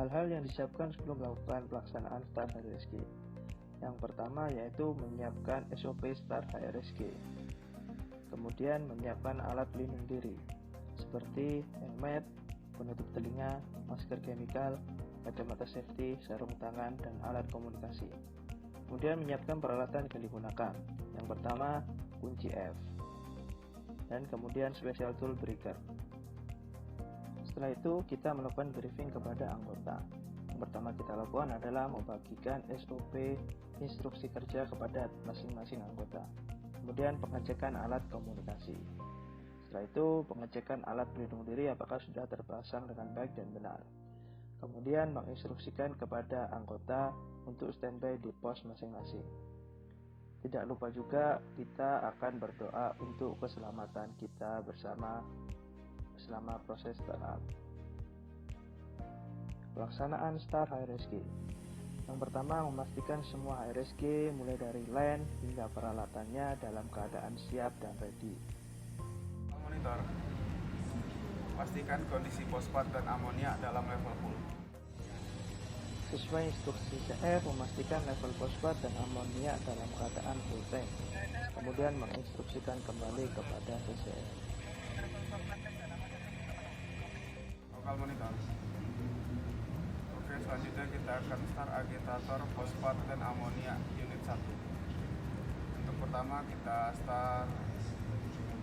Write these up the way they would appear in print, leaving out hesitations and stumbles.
Hal-hal yang disiapkan sebelum melakukan pelaksanaan Start HRSG. Yang pertama yaitu menyiapkan SOP Start HRSG. Kemudian menyiapkan alat pelindung diri seperti helmet, penutup telinga, masker chemical, kacamata safety, sarung tangan, dan alat komunikasi. Kemudian menyiapkan peralatan yang digunakan. Yang pertama kunci F, dan kemudian special tool breaker. Setelah itu kita melakukan briefing kepada anggota. Yang pertama kita lakukan adalah membagikan SOP instruksi kerja kepada masing-masing anggota. Kemudian pengecekan alat komunikasi. Setelah itu pengecekan alat pelindung diri apakah sudah terpasang dengan baik dan benar. Kemudian menginstruksikan kepada anggota untuk standby di pos masing-masing. Tidak lupa juga kita akan berdoa untuk keselamatan kita bersama selama proses startup. Pelaksanaan Start HRSG. Yang pertama, memastikan semua HRSG mulai dari LAN hingga peralatannya dalam keadaan siap dan ready. Monitor. Pastikan kondisi fosfat dan amonia dalam level full. Sesuai instruksi CR, memastikan level fosfat dan amonia dalam keadaan full tank. Kemudian menginstruksikan kembali kepada CCR. Lokal monitor. Oke, selanjutnya kita akan start agitator fosfat dan amonia unit 1. Untuk pertama kita start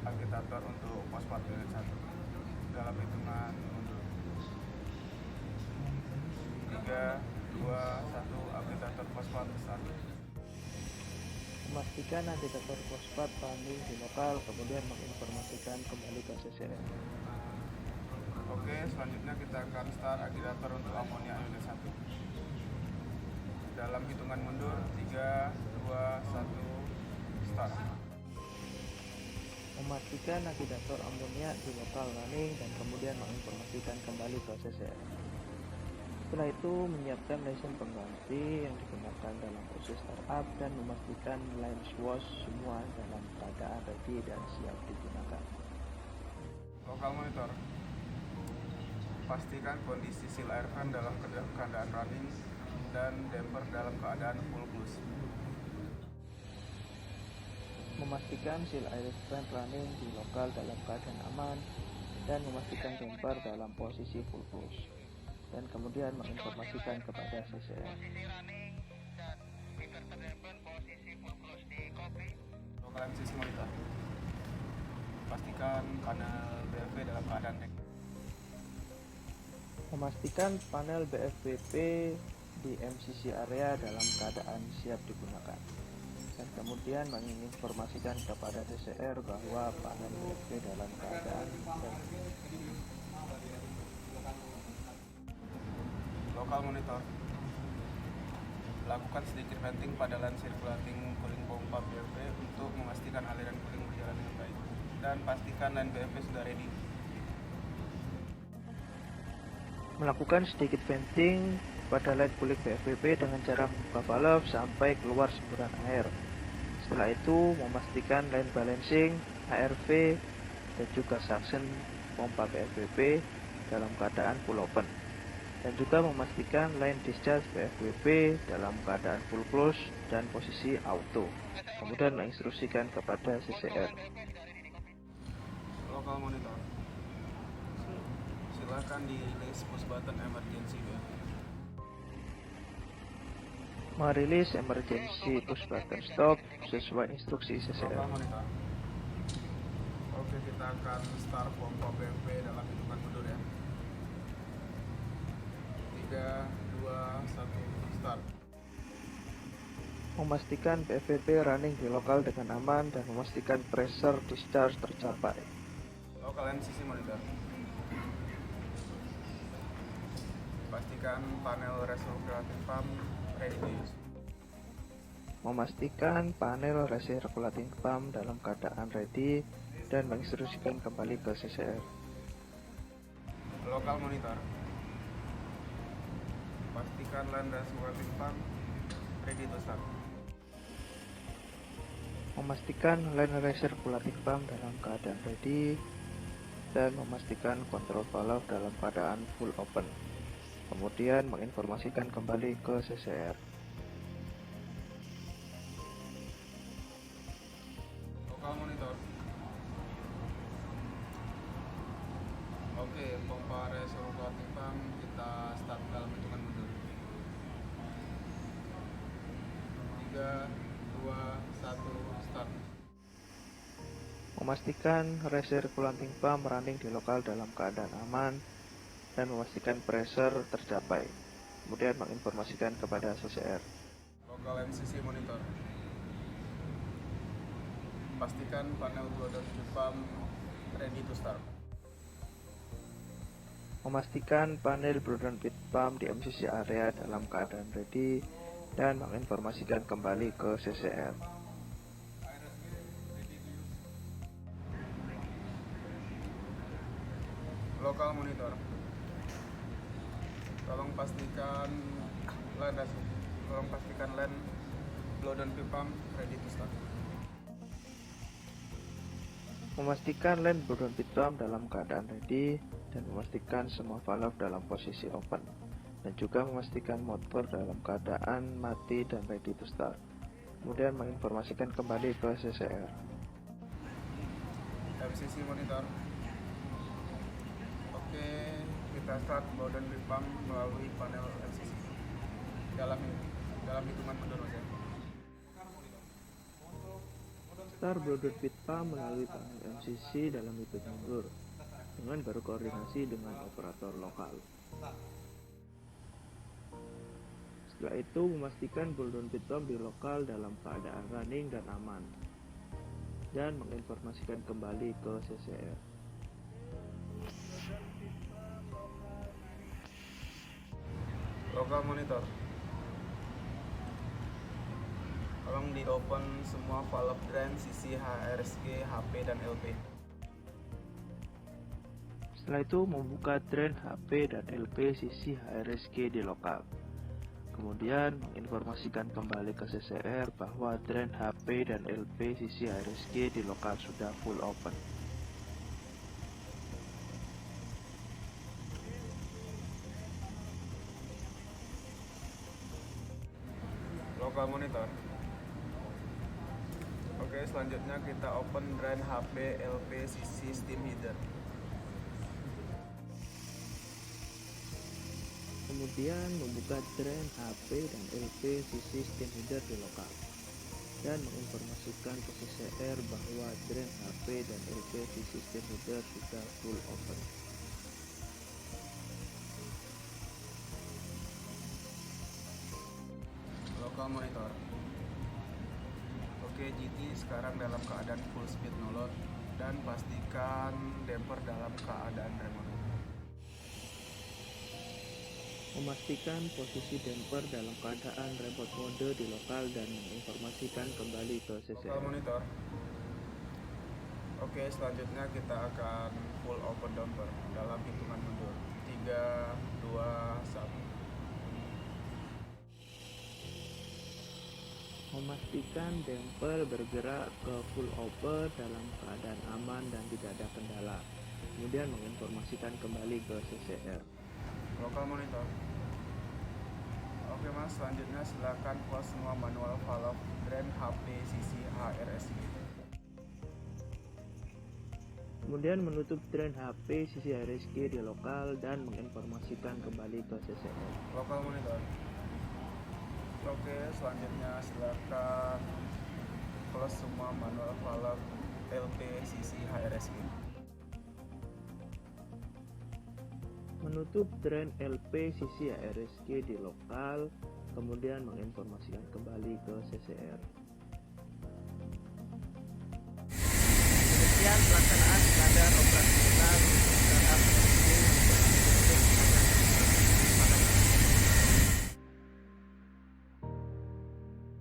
agitator untuk fosfat unit 1 dalam hitungan mundur. 3, 2, 1, agitator fosfat start. Memastikan agitator fosfat running di lokal, kemudian menginformasikan kembali ke CCR. Oke, selanjutnya kita akan start agitator untuk amonia unit 1 dalam hitungan mundur. 3, 2, 1, start. Memastikan agitator amonia di lokal running dan kemudian menginformasikan kembali ke CCR. Setelah itu menyiapkan lesson pengganti yang digunakan dalam proses startup dan memastikan line switch semua dalam keadaan ready dan siap digunakan. Lokal monitor. Pastikan kondisi seal air fan dalam keadaan running dan damper dalam keadaan full close. Memastikan seal air fan running di lokal dalam keadaan aman dan memastikan damper dalam posisi full close. Dan kemudian menginformasikan kepada CCR. Lokal MCC monitor. Pastikan panel BFP dalam keadaan deck. Memastikan panel BFPP di MCC area dalam keadaan siap digunakan. Dan kemudian menginformasikan kepada CCR bahwa panel BFP dalam keadaan ready. Lokal monitor. Lakukan sedikit venting pada line circulating cooling pompa BFP untuk memastikan aliran cooling berjalan dengan baik. Dan pastikan line BFP sudah ready. Melakukan sedikit venting pada line cooling BFPP dengan cara membuka valve sampai keluar semburan air. Setelah itu memastikan line balancing, ARV, dan juga suction pompa BFPP dalam keadaan full open. Dan juga memastikan line discharge BFPP dalam keadaan full close dan posisi auto. Kemudian menginstruksikan kepada CCR. Lokal monitor. Silakan di list push button emergency BFP. Merilis emergency push button stop sesuai instruksi CCR. Lokal monitor. Oke, kita akan start pompa BFP dalam hitungan mundur ya. 3, 2, 1, start. Memastikan BFPP running di lokal dengan aman dan memastikan pressure discharge tercapai. Lokal MCC monitor. Pastikan panel recirculating pump ready to use. Memastikan panel recirculating pump dalam keadaan ready dan menginstruksikan kembali ke CCR. Lokal monitor. Pastikan line recirculating pump ready to start. Memastikan line recirculating pump dalam keadaan ready dan memastikan kontrol valve dalam keadaan full open. kemudian menginformasikan kembali ke CCR. Lokal monitor. Oke, pompa reservoir timbang kita start dalam hitungan mundur. 3, 2, 1, start. Memastikan resirkulanting pump running di lokal dalam keadaan aman dan memastikan pressure tercapai. Kemudian menginformasikan kepada CCR. Lokal MCC monitor. Pastikan panel blow down pump ready to start. Memastikan panel blow down pit pump di MCC area dalam keadaan ready dan menginformasikan kembali ke CCR. Lokal monitor. Tolong pastikan line blow down pump ready to start. Memastikan line blow down pit pump dalam keadaan ready dan memastikan semua valve dalam posisi open, dan juga memastikan motor dalam keadaan mati dan ready to start. Kemudian menginformasikan kembali ke CCR. MCC monitor. Oke, kita start blow down pump melalui panel MCC dalam hitungan mundur saja. Start blow down pit pump melalui panel MCC dalam hitungan mundur dengan berkoordinasi dengan operator lokal. Setelah itu, memastikan blow down pit pump di lokal dalam keadaan running dan aman, dan menginformasikan kembali ke CCR. Lokal monitor. Tolong di open semua valve drain sisi HRSG, HP, dan LP. Setelah itu, membuka drain HP dan LP sisi HRSG di lokal. Kemudian menginformasikan kembali ke CCR bahwa drain HP dan LP sisi HRSG di lokal sudah full open. Lokal monitor. Oke, selanjutnya kita open drain HP, LP, sisi steam heater. Kemudian membuka drain HP dan LP sisi steam heater di lokal, dan menginformasikan ke CCR bahwa drain HP dan LP sisi steam heater sudah full open. Lokal monitor. Oke, GT sekarang dalam keadaan full speed no load dan pastikan damper dalam keadaan remote. Memastikan posisi damper dalam keadaan remote mode di lokal dan menginformasikan kembali ke Lokal CCR. monitor. Oke, selanjutnya kita akan full open damper dalam hitungan mundur. 3, 2, 1. Memastikan damper bergerak ke full open dalam keadaan aman dan tidak ada kendala. Kemudian menginformasikan kembali ke CCR. Lokal monitor. Oke mas, selanjutnya silakan close semua manual valve drain HP sisi HRSG. Kemudian menutup drain HP sisi HRSG di lokal dan menginformasikan kembali ke CCR. Lokal monitor. Oke, selanjutnya silakan close semua manual valve LP sisi HRSG. Menutup drain LP sisi HRSG di lokal, kemudian menginformasikan kembali ke CCR. Demikian pelaksanaan standar operasi